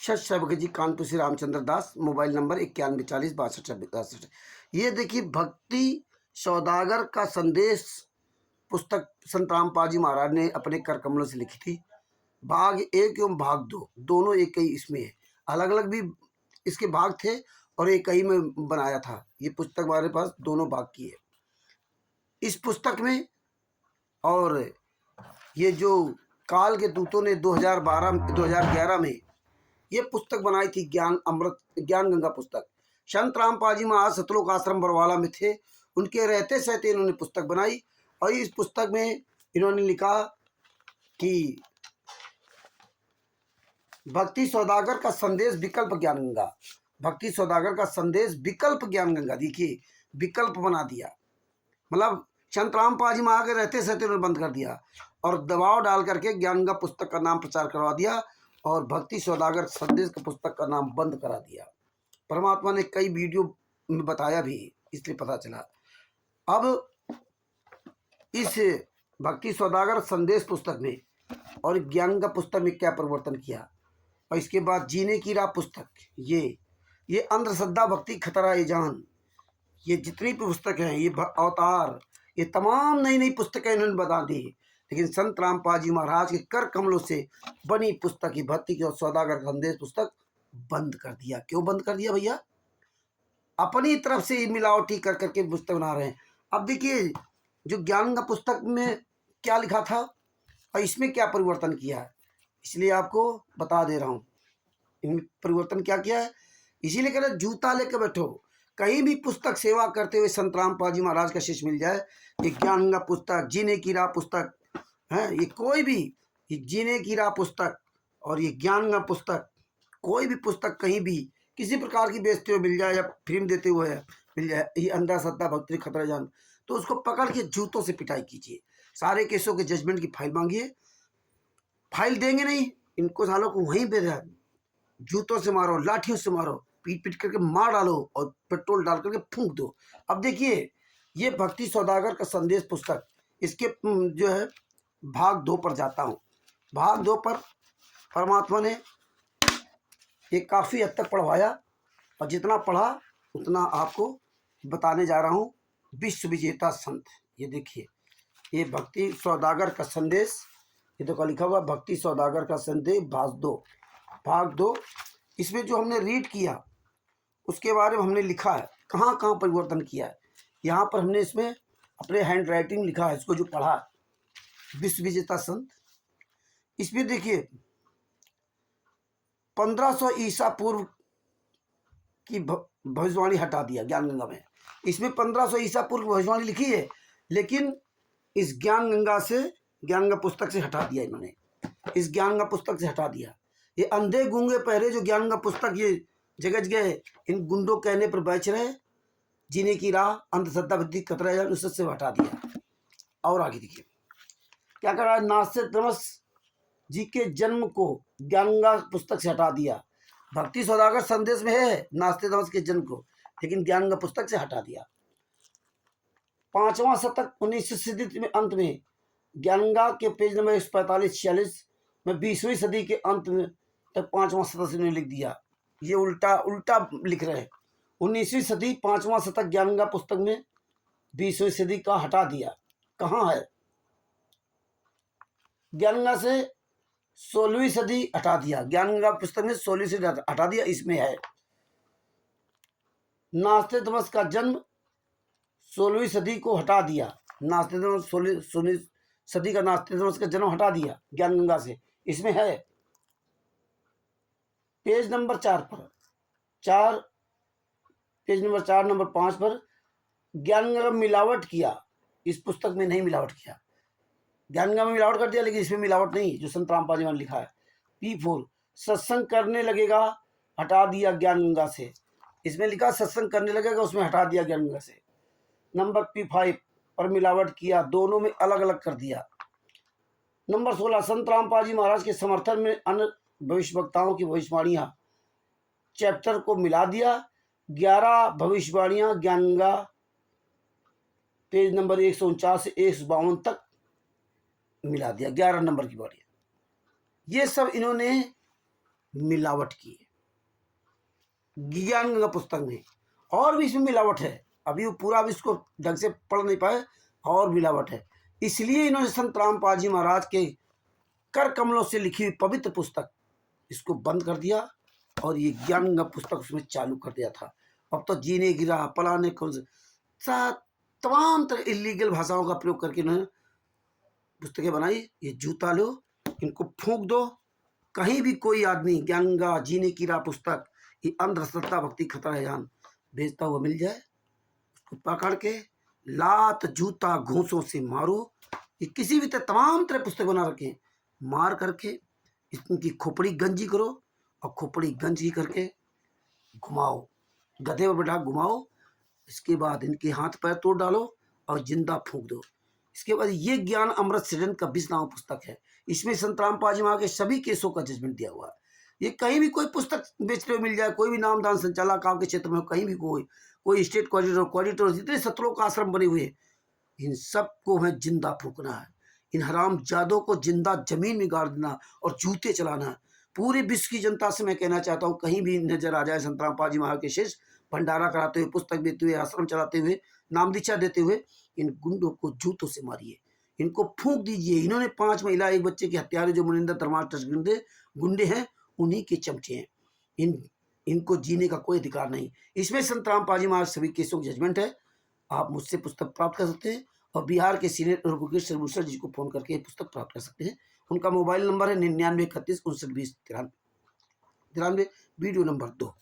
षट जी, कानपुर से रामचंद्र दास, mobile number 91406262। ये देखिए, भक्ति सौदागर का संदेश पुस्तक संत रामपाल जी महाराज ने अपने कर कमलों से लिखी थी। भाग 1 एवं भाग 2 दोनों एक ही इसमें है। अलग अलग भी इसके भाग थे और एक ही में बनाया था। ये पुस्तक हमारे पास दोनों भाग की है। इस पुस्तक में और ये जो काल के दूतों ने 2011 में ये पुस्तक बनाई थी, ज्ञान अमृत, ज्ञान गंगा पुस्तक। संत रामपाल जी महाराज सतलोक आश्रम बरवाला में थे। उनके रहते सहते इन्होंने पुस्तक बनाई और इस पुस्तक में इन्होंने लिखा कि भक्ति सौदागर का संदेश विकल्प ज्ञान गंगा। भक्ति सौदागर का संदेश विकल्प ज्ञान गंगा। देखिए, विकल्प बना दिया, मतलब संत रामपाल जी महाराज के रहते सहते उन्होंने बंद कर दिया और दबाव डाल करके ज्ञान गंगा पुस्तक का नाम प्रचार करवा दिया और भक्ति सौदागर संदेश का पुस्तक का नाम बंद करा दिया। परमात्मा ने कई वीडियो में बताया भी, इसलिए पता चला। अब इस भक्ति सौदागर संदेश पुस्तक में और ज्ञान गंगा पुस्तक में क्या परिवर्तन किया, और इसके बाद जीने की राह पुस्तक, ये अंधश्रद्धा भक्ति खतरा ये जान, ये जितनी भी पुस्तक हैं, ये अवतार, ये तमाम नई नई पुस्तकें इन्होंने बता दी। लेकिन संत रामपाल जी महाराज के कर कमलों से बनी पुस्तक ही भक्ति की सौदागर संदेश पुस्तक बंद कर दिया। क्यों बंद कर दिया भैया? अपनी तरफ से मिलावटी कर करके पुस्तक बना रहे हैं। अब देखिए, जो ज्ञान का पुस्तक में क्या लिखा था और इसमें क्या परिवर्तन किया है, इसलिए आपको बता दे रहा हूँ। इनमें परिवर्तन क्या किया है, इसीलिए कह रहे जूता लेकर बैठो। कहीं भी पुस्तक सेवा करते हुए संत रामपाल जी महाराज का शिष्य मिल जाए, ये ज्ञान गंगा पुस्तक, जीने की राह पुस्तक है, ये कोई भी, ये जीने की राह पुस्तक और ये ज्ञान गंगा पुस्तक, कोई भी पुस्तक कहीं भी किसी प्रकार की बेचते हुए मिल जाए या फिल्म देते हुए मिल जाए, ये अंधश्रद्धा भक्ति खतरा जान, तो उसको पकड़ के जूतों से पिटाई कीजिए। सारे केसों के जजमेंट की फाइल मांगिए। फाइल देंगे नहीं, इनको सालों को वहीं पे जूतों से मारो, लाठियों से मारो, पीट पीट करके मार डालो और पेट्रोल डाल करके फूंक दो। अब देखिए, ये भक्ति सौदागर का संदेश पुस्तक, इसके जो है भाग 2 पर जाता हूँ। भाग 2 पर परमात्मा ने ये काफ़ी हद तक पढ़वाया और जितना पढ़ा उतना आपको बताने जा रहा हूँ। विश्व विजेता संत, ये देखिए, ये भक्ति सौदागर का संदेश, ये तो लिखा हुआ भक्ति सौदागर का संदेश भाग 2। इसमें जो हमने रीड किया उसके बारे में हमने लिखा है, कहाँ कहाँ परिवर्तन किया है। यहाँ पर हमने इसमें अपने हैंड राइटिंग लिखा है, इसको जो पढ़ा, विश्व विजेता संत। इसमें देखिए 1500 ईसा पूर्व की भविष्यवाणी हटा दिया ज्ञान गंगा में। इसमें 1500 ईसा पूर्व भविष्यवाणी लिखी है, लेकिन इस ज्ञान गंगा से, ज्ञान गंगा पुस्तक से हटा दिया इन्होंने, इस ज्ञान गंगा पुस्तक से हटा दिया। ये अंधे गूंगे पहरे जो ज्ञान गंगा पुस्तक ये जगह जगह इन गुंडों कहने पर बेच रहे, जीने की राह, अंधश्रद्धा भक्ति खतरा जान, उससे हटा दिया। और आगे देखिए क्या कर रहा है, नास्तिक जी के जन्म को ज्ञान गंगा पुस्तक से हटा दिया। भक्ति सौदागर संदेश में है नास्तिक के जन्म को, लेकिन ज्ञान गंगा पुस्तक से हटा दिया। 5वां शतक 19वीं सदी में अंत में ज्ञान गंगा के पेज नंबर 145-46 में 20वीं सदी के अंत में तक 5वां शतक ने लिख दिया। ये उल्टा लिख रहे हैं। 19वीं सदी 5वां शतक ज्ञान गंगा पुस्तक में 20वीं सदी का हटा दिया। कहाँ है? ज्ञान गंगा से 16वीं सदी हटा दिया। ज्ञान गंगा पुस्तक में 16वीं सदी हटा दिया। इसमें है नास्तिक का जन्म 16वीं सदी को हटा दिया। नास्तिक 16वीं सदी का नास्तिक का जन्म हटा दिया ज्ञान गंगा से। इसमें है पेज नंबर 4 पर, पेज नंबर 4 नंबर 5 पर ज्ञान गंगा मिलावट किया। इस पुस्तक में नहीं मिलावट किया, ज्ञान गंगा में मिलावट कर दिया, लेकिन इसमें मिलावट नहीं, जो संत रामपाल जी ने लिखा है। P4 सत्संग करने लगेगा, हटा दिया ज्ञान गंगा से। इसमें लिखा सत्संग करने लगेगा, उसमें हटा दिया ज्ञान गंगा से। नंबर P5 पर मिलावट किया, दोनों में अलग अलग कर दिया। नंबर 16 संत रामपाल जी महाराज के समर्थन में अन्य भविष्य वक्ताओं की भविष्यवाणियां चैप्टर को मिला दिया। 11 भविष्यवाणियां ज्ञान गंगा पेज नंबर 149 से 152 तक मिला दिया, 11 नंबर की वाणियां। ये सब इन्होंने मिलावट की है ज्ञान गंगा पुस्तक में, और भी इसमें मिलावट है। अभी वो पूरा भी इसको ढंग से पढ़ नहीं पाए, और मिलावट है। इसलिए इन्होंने संत रामपाल जी महाराज के कर कमलों से लिखी हुई पवित्र पुस्तक इसको बंद कर दिया और ये ज्ञान गंगा पुस्तक उसमें चालू कर दिया था। अब तो जीने गिरा पलाने को तमाम तरह इलीगल भाषाओं का प्रयोग करके इन्होंने पुस्तकें बनाई। ये जूता लो, इनको फूंक दो, कहीं भी कोई आदमी ज्ञान गंगा जीने की राह पुस्तक ये अंधश्रद्धा भक्ति खतरा है जान बेचता हुआ मिल जाए, उसको पकड़ के लात जूता घूंसों से मारो। ये किसी भी तरह तमाम तरह पुस्तक बना रखे, मार करके इनकी खोपड़ी गंजी करो और खोपड़ी गंजी करके घुमाओ, गधे पर बैठा घुमाओ। इसके बाद इनके हाथ पैर तोड़ डालो और जिंदा फूंक दो। इसके बाद ये ज्ञान अमृत सृजन का 20 नाम पुस्तक है। इसमें संत रामपाल जी महाराज के सभी केसों का जजमेंट दिया हुआ है। ये कहीं भी कोई पुस्तक बेचते हुए मिल जाए, कोई भी नामदान संचालक आपके क्षेत्र में हो, कहीं भी कोई स्टेट क्वाडिटर जितने सत्रों का आश्रम बने हुए, इन सबको हमें जिंदा फूकना है। इन हराम जादों को जिंदा जमीन में गाड़ देना और जूते चलाना है। पूरे विश्व की जनता से मैं कहना चाहता हूँ, कहीं भी नजर आ जाए संत रामपाल जी महाराज के शिष्य भंडारा कराते हुए, पुस्तक देते हुए, आश्रम चलाते हुए, नाम दीक्षा देते हुए, इन गुंडों को जूतों से मारिए, इनको फूंक दीजिए। इन्होंने 5 महिला 1 बच्चे की हत्यारे जो मुनिंदर धर्मार्थ गुंडे हैं, उन्हीं के चमचे हैं। इनको जीने का कोई अधिकार नहीं। इसमें संत रामपाल जी महाराज सभी केसों की जजमेंट है। आप मुझसे पुस्तक प्राप्त कर सकते हैं और बिहार के सीनियर एडवोकेट सर्वूसर जी को फोन करके पुस्तक प्राप्त कर सकते हैं। उनका मोबाइल नंबर है 99 31 59 20 93, वीडियो नंबर 2।